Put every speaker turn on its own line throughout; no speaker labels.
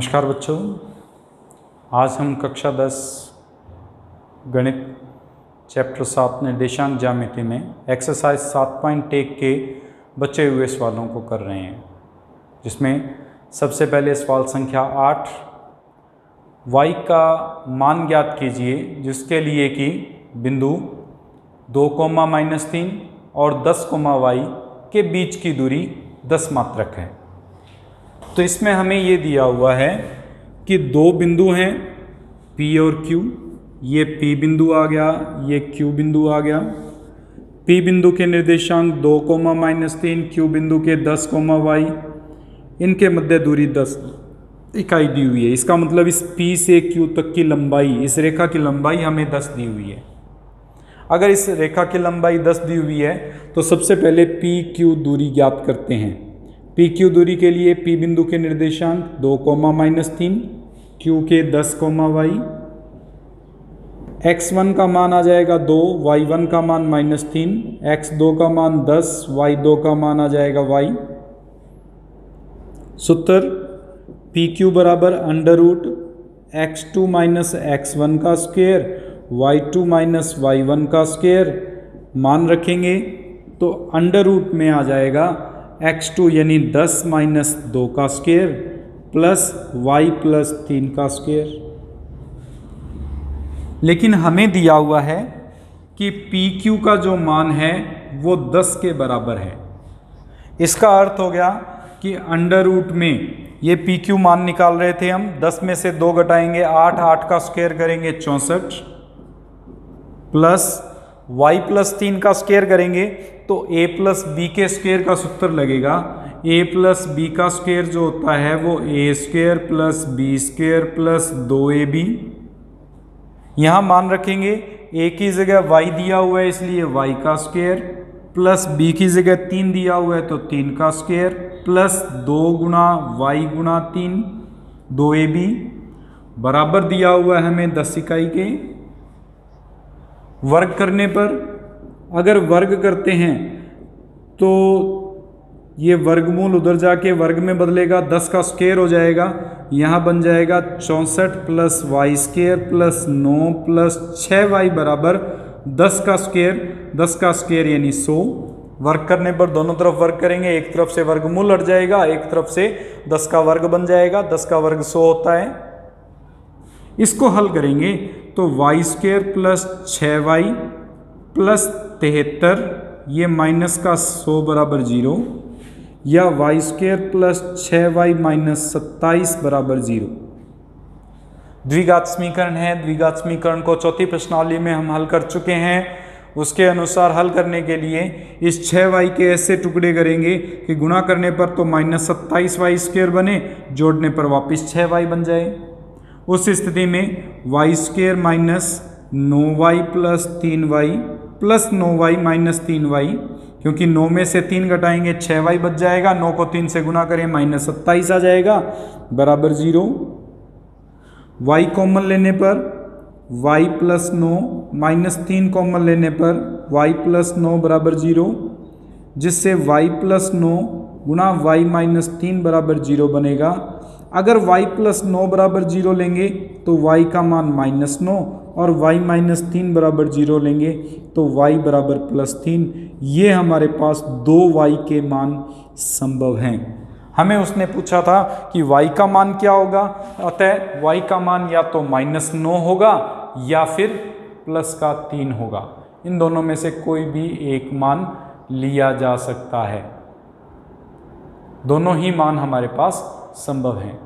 नमस्कार बच्चों, आज हम कक्षा 10 गणित चैप्टर 7 निर्देशांक ज्यामिति में एक्सरसाइज 7.1 के बचे हुए सवालों को कर रहे हैं, जिसमें सबसे पहले सवाल संख्या 8, y का मान ज्ञात कीजिए जिसके लिए कि बिंदु 2, -3 और 10, y के बीच की दूरी 10 मात्रक है। तो इसमें हमें ये दिया हुआ है कि दो बिंदु हैं P और Q। ये P बिंदु आ गया, ये Q बिंदु आ गया। P बिंदु के निर्देशांक 2, -3, Q बिंदु के 10, y, इनके मध्य दूरी 10 इकाई दी हुई है। इसका मतलब इस P से Q तक की लंबाई, इस रेखा की लंबाई हमें 10 दी हुई है। अगर इस रेखा की लंबाई 10 दी हुई है तो सबसे पहले PQ दूरी ज्ञात करते हैं। PQ दूरी के लिए P बिंदु के निर्देशांक 2, -3, Q के 10, y, x1 का मान आ जाएगा 2, y1 का मान -3, x2 का मान 10, y2 का मान आ जाएगा y। सूत्र PQ बराबर √x2 - x1 का स्क्वायर y2 - y1 का स्क्वायर मान रखेंगे तो अंडर रूट में आ जाएगा x2 यानी 10 - 2 का स्क्वायर प्लस y + 3 का स्क्वायर। लेकिन हमें दिया हुआ है कि PQ का जो मान है वो 10 के बराबर है। इसका अर्थ हो गया कि अंडर रूट में ये PQ मान निकाल रहे थे हम, 10 में से 2 घटाएंगे 8, 8 का स्क्वायर करेंगे 64 प्लस y + 3 का स्क्वायर करेंगे तो a + b के स्क्वायर का सूत्र लगेगा। a + b का स्क्वायर जो होता है वो a² + b² + 2ab। यहाँ मान रखेंगे a की जगह y दिया हुआ है इसलिए y का स्क्वायर, प्लस b की जगह 3 दिया हुआ है तो 3 का स्क्वायर, प्लस 2 गुणा y गुणा 3 2ab बराबर दिया हुआ है हमें 10 इकाई के। वर्ग करने पर अगर वर्ग करते हैं तो ये वर्गमूल उधर जाके वर्ग में बदलेगा, 10 का स्क्वायर हो जाएगा, यहाँ बन जाएगा 64 + y² + 9 + 6y बराबर 10 का स्क्वायर। 10 का स्क्वायर यानी 100। वर्ग करने पर दोनों तरफ वर्ग करेंगे, एक तरफ से वर्गमूल हट जाएगा, एक तरफ से 10 का वर्ग बन जाएगा। 10 का वर्ग 100 होता है। इसको हल करेंगे तो y² + 6y + 73, ये माइनस का 100 बराबर 0, या y² + 6y - 27 बराबर 0। द्विघात समीकरण है। द्विघात समीकरण को चौथी प्रश्नावली में हम हल कर चुके हैं। उसके अनुसार हल करने के लिए इस 6y के ऐसे टुकड़े करेंगे कि गुणा करने पर तो -27y² बने, जोड़ने पर वापस 6y बन जाए। उस स्थिति में y² - 9y + 3y + 9y - 3y, क्योंकि 9 में से 3 घटाएंगे 6y बच जाएगा, 9 को 3 से गुणा करें -27 आ जाएगा बराबर 0। y कॉमन लेने पर y + 9 -3 कॉमन लेने पर y + 9 बराबर 0, जिससे y + 9 गुणा y - 3 बराबर 0 बनेगा। अगर y + 9 बराबर 0 लेंगे तो y का मान -9 और y - 3 बराबर 0 लेंगे तो y बराबर +3। ये हमारे पास 2y के मान संभव हैं। हमें उसने पूछा था कि y का मान क्या होगा, अतः y का मान या तो -9 होगा या फिर +3 होगा। इन दोनों में से कोई भी एक मान लिया जा सकता है। दोनों ही मान हमारे पास संभव हैं।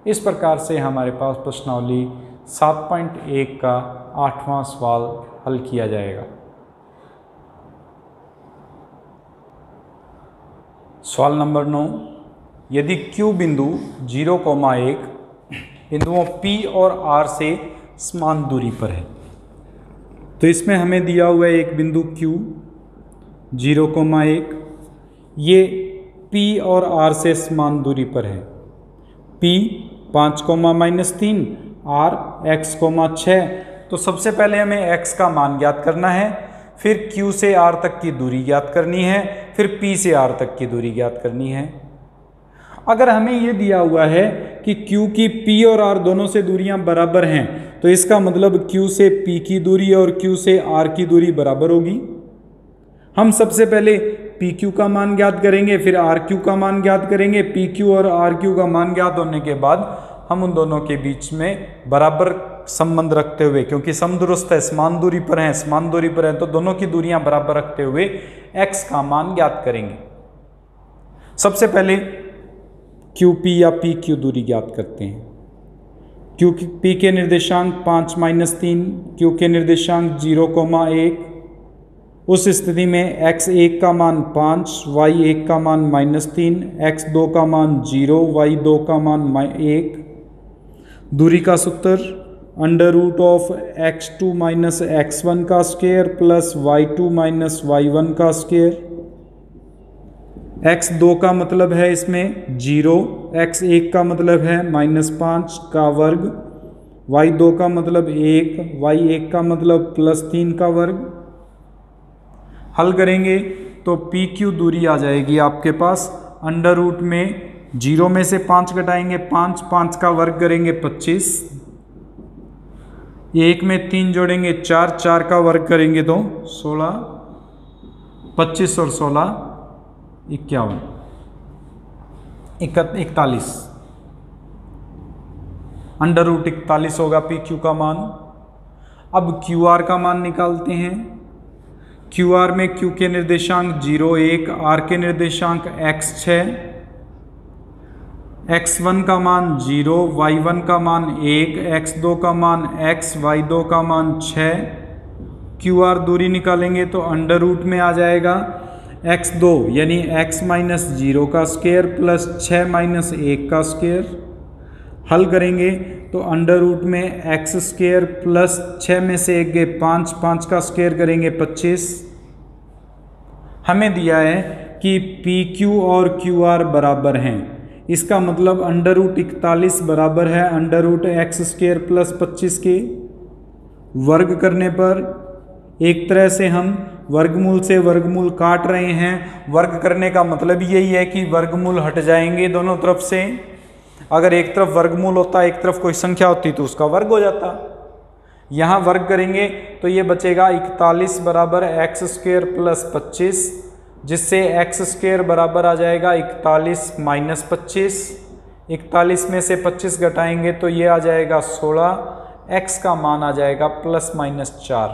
इस प्रकार से हमारे पास प्रश्नावली 7.1 का 8वां सवाल हल किया जाएगा। सवाल नंबर 9, यदि Q बिंदु 0, 1 बिंदुओं P और R से समान दूरी पर है। तो इसमें हमें दिया हुआ है एक बिंदु Q 0, 1, ये P और R से समान दूरी पर है। P 5, -3, R x, 6। तो सबसे पहले हमें x का मान ज्ञात करना है, फिर Q से R तक की दूरी ज्ञात करनी है, फिर P से R तक की दूरी ज्ञात करनी है। अगर हमें ये दिया हुआ है कि Q की P और R दोनों से दूरियां बराबर हैं, तो इसका मतलब Q से P की दूरी और Q से R की दूरी बराबर होगी। हम सबसे पहले PQ का मान ज्ञात करेंगे, फिर RQ का मान ज्ञात करेंगे। PQ और RQ का मान ज्ञात होने के बाद हम उन दोनों के बीच में बराबर संबंध रखते हुए, क्योंकि समदूरस्थ है, समान दूरी पर हैं, समान दूरी पर हैं, तो दोनों की दूरियां बराबर रखते हुए x का मान ज्ञात करेंगे। सबसे पहले QP या PQ दूरी ज्ञात करते हैं। P के निर्देशांक 5 - 3, Q के निर्देशांक 0,1। उस स्थिति में x1 का मान 5, y1 का मान -3, x2 का मान 0, y2 का मान 1। दूरी का सूत्र √ x2 - x1 का स्क्वायर प्लस y2 - y1 का स्क्वायर। x2 का मतलब है इसमें 0, x1 का मतलब है -5 का वर्ग, y2 का मतलब 1, y1 का मतलब +3 का वर्ग। हल करेंगे तो PQ दूरी आ जाएगी आपके पास √ में 0 में से 5 घटाएंगे 5, 5 का वर्ग करेंगे 25, 1 में 3 जोड़ेंगे 4, 4 का वर्ग करेंगे तो 16, 25 और 16 51, 41 √41 होगा PQ का मान। अब QR का मान निकालते हैं। QR में Q के निर्देशांक 0, 1, R के निर्देशांक x6, x1 का मान 0, y1 का मान 1, x2 का मान x, y2 का मान 6। QR दूरी निकालेंगे तो √ में आ जाएगा x2 यानी x - 0 का स्क्वायर प्लस 6 - 1 का स्क्वायर। हल करेंगे तो √ में x² प्लस 6 में से 1 गए 5, 5 का स्क्वायर करेंगे 25। हमें दिया है कि PQ और QR बराबर हैं, इसका मतलब √41 बराबर है √x² प्लस 25 के। वर्ग करने पर एक तरह से हम वर्गमूल से वर्गमूल काट रहे हैं। वर्ग करने का मतलब यही है कि वर्गमूल हट जाएंगे दोनों तरफ से। अगर एक तरफ वर्गमूल होता, एक तरफ कोई संख्या होती तो उसका वर्ग हो जाता। यहाँ वर्ग करेंगे तो ये बचेगा 41 बराबर x² प्लस 25, जिससे x² बराबर आ जाएगा 41 - 25। 41 में से 25 घटाएंगे तो ये आ जाएगा 16, x का मान आ जाएगा ±4।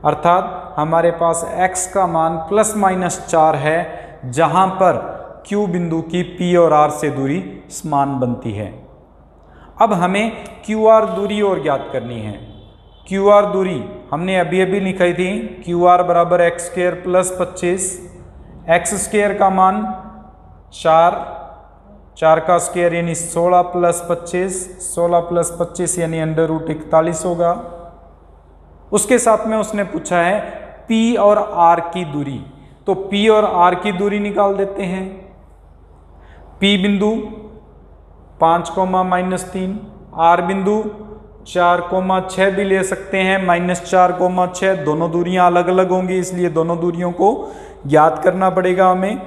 अर्थात हमारे पास x का मान ±4 है, जहाँ पर Q बिंदु की P और R से दूरी समान बनती है। अब हमें QR दूरी और ज्ञात करनी है। QR दूरी हमने अभी अभी लिखी थी, QR बराबर x² प्लस 25, x² का मान 4, 4 का स्क्वायर यानी 16 प्लस 25, 16 प्लस 25 यानी √41 होगा। उसके साथ में उसने पूछा है P और R की दूरी, तो P और R की दूरी निकाल देते हैं। P बिंदु 5, -3, R बिंदु 4, 6 भी ले सकते हैं, -4, 6, दोनों दूरियां अलग अलग होंगी, इसलिए दोनों दूरियों को ज्ञात करना पड़ेगा हमें।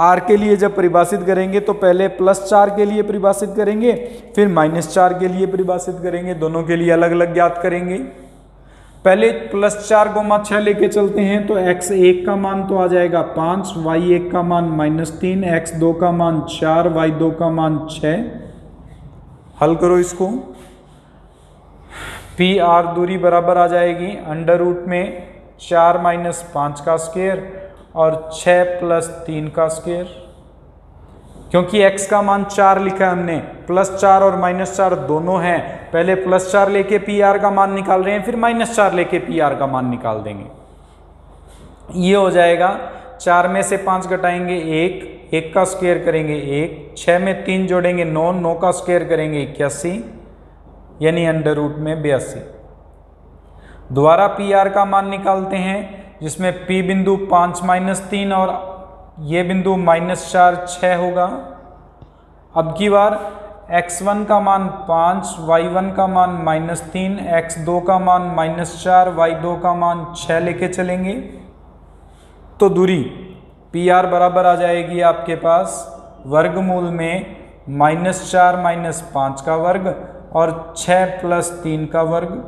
R के लिए जब परिभाषित करेंगे तो पहले +4 के लिए परिभाषित करेंगे, फिर -4 के लिए परिभाषित करेंगे, दोनों के लिए अलग अलग ज्ञात करेंगे। पहले +4, 6 लेके चलते हैं तो x1 का मान तो आ जाएगा 5, y1 का मान -3, x2 का मान 4, y2 का मान 6। हल करो इसको। PR दूरी बराबर आ जाएगी √ में 4 - 5 का स्क्वायर और 6 + 3 का स्क्वायर। क्योंकि x का मान 4 लिखा है हमने, +4 और -4 दोनों हैं, पहले +4 लेके PR का मान निकाल रहे हैं, फिर -4 लेके PR का मान निकाल देंगे। ये हो जाएगा 4 में से 5 घटाएंगे 1, 1 का स्क्वायर करेंगे 1, 6 में 3 जोड़ेंगे 9, 9 का स्क्वायर करेंगे 81 यानी √ में 82। दोबारा PR का मान निकालते हैं, जिसमें P बिंदु 5 - 3 और ये बिंदु -4, 6 होगा। अब की बार x1 का मान 5, y1 का मान -3, x2 का मान -4, y2 का मान 6 लेके चलेंगे तो दूरी PR बराबर आ जाएगी आपके पास वर्गमूल में -4 - 5 का वर्ग और 6 + 3 का वर्ग।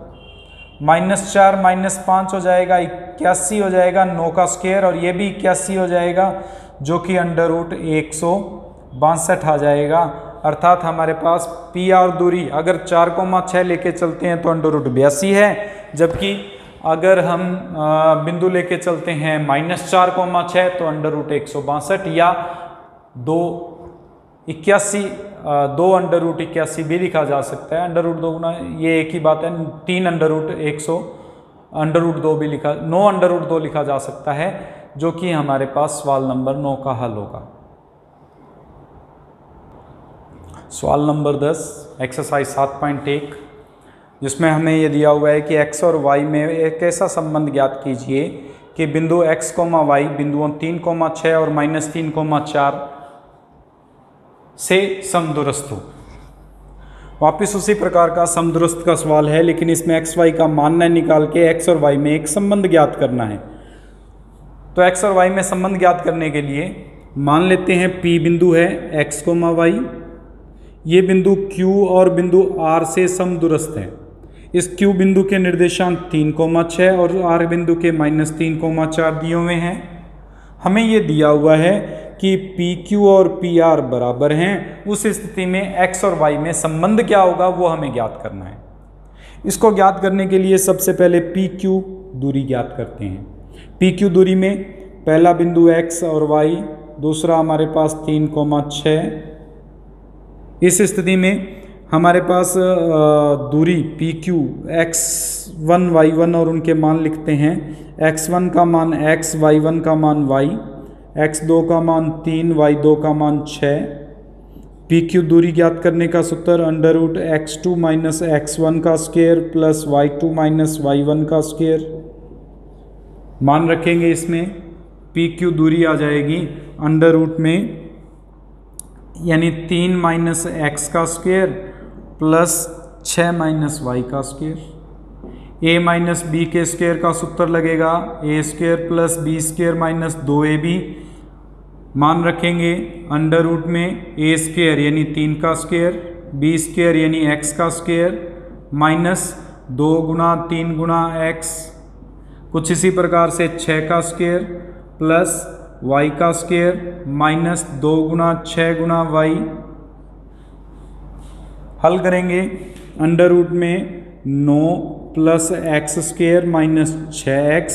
-4 - 5 हो जाएगा 81 हो जाएगा 9 का स्क्वायर, और ये भी 81 हो जाएगा जो कि √162 आ जाएगा। अर्थात हमारे पास पी आर दूरी अगर 4,6 लेके चलते हैं तो √82 है, जबकि अगर हम बिंदु लेके चलते हैं -4,6 तो √162 या 281 2 √81 भी लिखा जा सकता है। √2 गुना ये एक ही बात है, 3 √2 भी लिखा 9 √2 लिखा जा सकता है, जो कि हमारे पास सवाल नंबर 9 का हल होगा। सवाल नंबर 10 एक्सरसाइज 7.1, जिसमें हमें ये दिया हुआ है कि x और y में एक ऐसा संबंध ज्ञात कीजिए कि बिंदु x, y बिंदुओं 3,6 और -3,4 से समदुरस्त हो। वापिस उसी प्रकार का समदुरस्त का सवाल है, लेकिन इसमें x y का मान निकाल के x और y में एक संबंध ज्ञात करना है। तो x और y में संबंध ज्ञात करने के लिए मान लेते हैं P बिंदु है x, y, ये बिंदु Q और बिंदु R से समदुरस्त है। इस Q बिंदु के निर्देशांक 3,6 और R बिंदु के -3,4 दिए हुए हैं। हमें ये दिया हुआ है कि PQ और PR बराबर हैं। उस स्थिति में x और y में संबंध क्या होगा वो हमें ज्ञात करना है। इसको ज्ञात करने के लिए सबसे पहले PQ दूरी ज्ञात करते हैं। PQ दूरी में पहला बिंदु x और y, दूसरा हमारे पास 3,6। इस स्थिति में हमारे पास दूरी PQ x1 y1 और उनके मान लिखते हैं। x1 का मान x, y1 का मान y, x2 का मान 3, y2 का मान 6। PQ दूरी ज्ञात करने का सूत्र √x2 - x1 का स्क्वायर प्लस y2 - y1 का स्क्वायर। मान रखेंगे इसमें PQ दूरी आ जाएगी √ में यानी 3 - x का स्क्वायर प्लस 6 - y का स्क्वायर। a - b के स्क्वायर का सूत्र लगेगा a² + b² - 2ab। मान रखेंगे √ में a² यानी 3 का स्क्वायर, b² यानी x का स्क्वायर -2 गुना 3 गुना x, कुछ इसी प्रकार से 6 का स्क्वायर प्लस y का स्क्वायर -2 गुना 6 गुना y। हल करेंगे √ में 9 + x² - 6x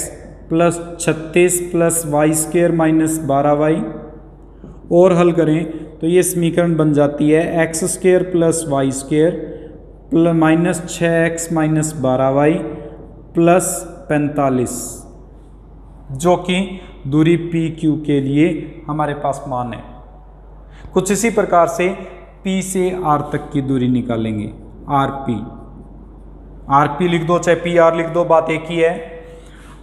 plus 36 + y² - 12y। और हल करें तो ये समीकरण बन जाती है x² + y² -6x - 12y plus 45, जो कि दूरी PQ के लिए हमारे पास मान है। कुछ इसी प्रकार से P से R तक की दूरी निकालेंगे। RP लिख दो चाहे PR लिख दो, बात एक ही है।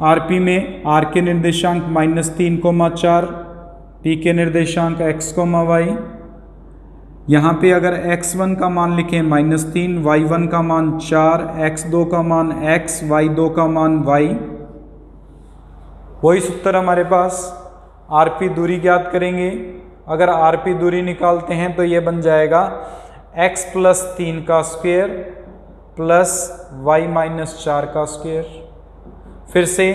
RP में R के निर्देशांक -3,4, P के निर्देशांक x, y। यहाँ पे अगर x1 का मान लिखें -3, y1 का मान 4, x2 का मान x, y2 का मान y। वही सूत्र हमारे पास। RP दूरी ज्ञात करेंगे। अगर RP दूरी निकालते हैं तो ये बन जाएगा x + 3 का स्क्वायर प्लस y - 4 का स्क्वायर। फिर से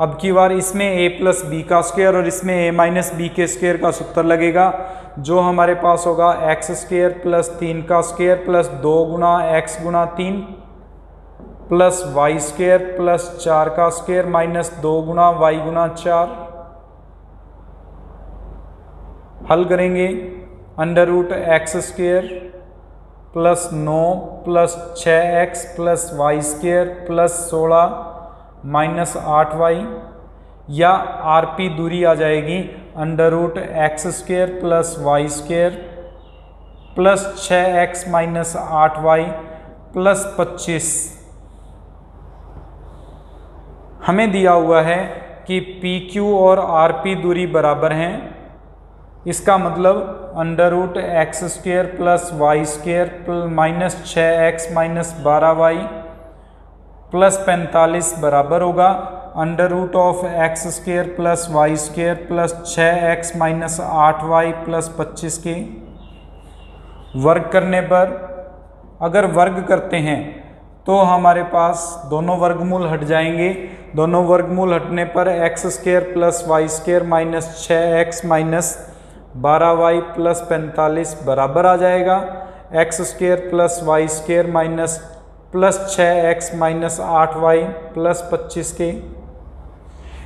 अब की बार इसमें a + b का स्क्वायर और इसमें a - b के स्क्वायर का सूत्र लगेगा, जो हमारे पास होगा x² + 3 का स्क्वायर प्लस 2 गुना x गुना 3 प्लस y² + 4 का स्क्वायर -2 गुना y गुना 4। हल करेंगे √x² + 9 + 6x + y² + 16 -8y, या RP दूरी आ जाएगी √x² + y² + 6x - 8y + 25। हमें दिया हुआ है कि PQ और RP दूरी बराबर हैं। इसका मतलब √x² + y² - 6x - 12y + 45 बराबर होगा under root of x square plus y square plus 6x minus 8y plus 25 के वर्ग करने पर, अगर वर्ग करते हैं तो हमारे पास दोनों वर्गमूल हट जाएंगे। दोनों वर्गमूल हटने पर x square plus y square minus 6x minus 12y plus 45 बराबर आ जाएगा x square plus y square minus plus 6x minus 8y plus 25 के।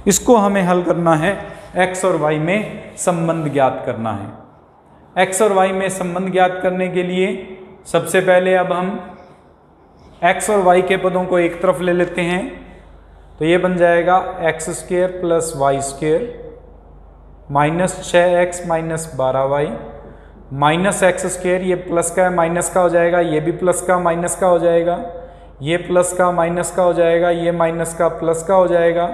इसको हमें हल करना है, x और y में संबंध ज्ञात करना है। x और y में संबंध ज्ञात करने के लिए सबसे पहले अब हम x और y के पदों को एक तरफ ले लेते हैं, तो ये बन जाएगा x square plus y square minus 6x minus 12y minus x square, ये प्लस का है माइनस का हो जाएगा, ये भी प्लस का माइनस का हो जाएगा, ये प्लस का माइनस का हो जाएगा, ये माइनस का प्लस का हो जाएगा,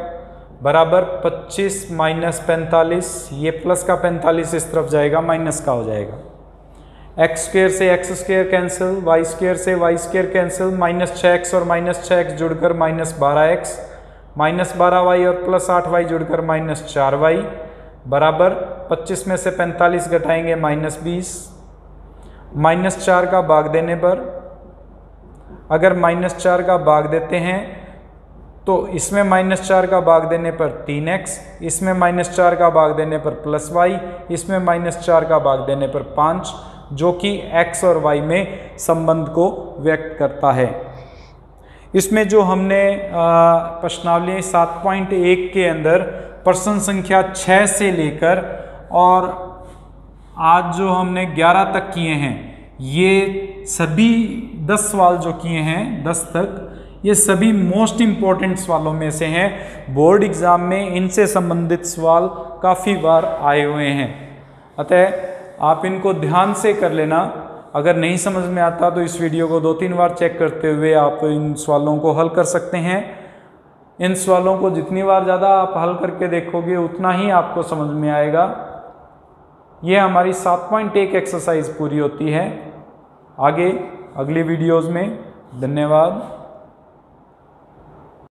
बराबर 25 माइनस 45, ये प्लस का 45 इस तरफ जाएगा माइनस का हो जाएगा। एक्स स्क्वेयर से x square cancel, y square से y square cancel, minus 6x और माइनस 6x जुड़कर माइनस 12x, माइनस 12y और प्लस 8y जुड़कर माइनस 4y, बराबर 25 में से 45 घटाएंगे माइनस 20, माइनस 4 का भाग देने पर, अगर माइनस 4 का भाग देते हैं तो इसमें माइनस 4 का भाग देने पर 3x, इसमें माइनस 4 का भाग देने पर प्लस y, इसमें माइनस 4 का भाग देने पर 5, जो कि x और y में संबंध को व्यक्त करता है। इसमें जो हमने प्रश्नावली 7.1 के अंदर प्रश्न संख्या 6 से लेकर और आज जो हमने 11 तक किए हैं, ये सभी 10 सवाल जो किए हैं 10 तक, ये सभी मोस्ट इम्पोर्टेंट सवालों में से हैं। बोर्ड एग्जाम में इनसे संबंधित सवाल काफ़ी बार आए हुए हैं, अतः आप इनको ध्यान से कर लेना। अगर नहीं समझ में आता तो इस वीडियो को 2-3 बार चेक करते हुए आप इन सवालों को हल कर सकते हैं। इन सवालों को जितनी बार ज़्यादा आप हल करके देखोगे उतना ही आपको समझ में आएगा। ये हमारी 7.1 एक्सरसाइज पूरी होती है। आगे अगली वीडियोज़ में। धन्यवाद।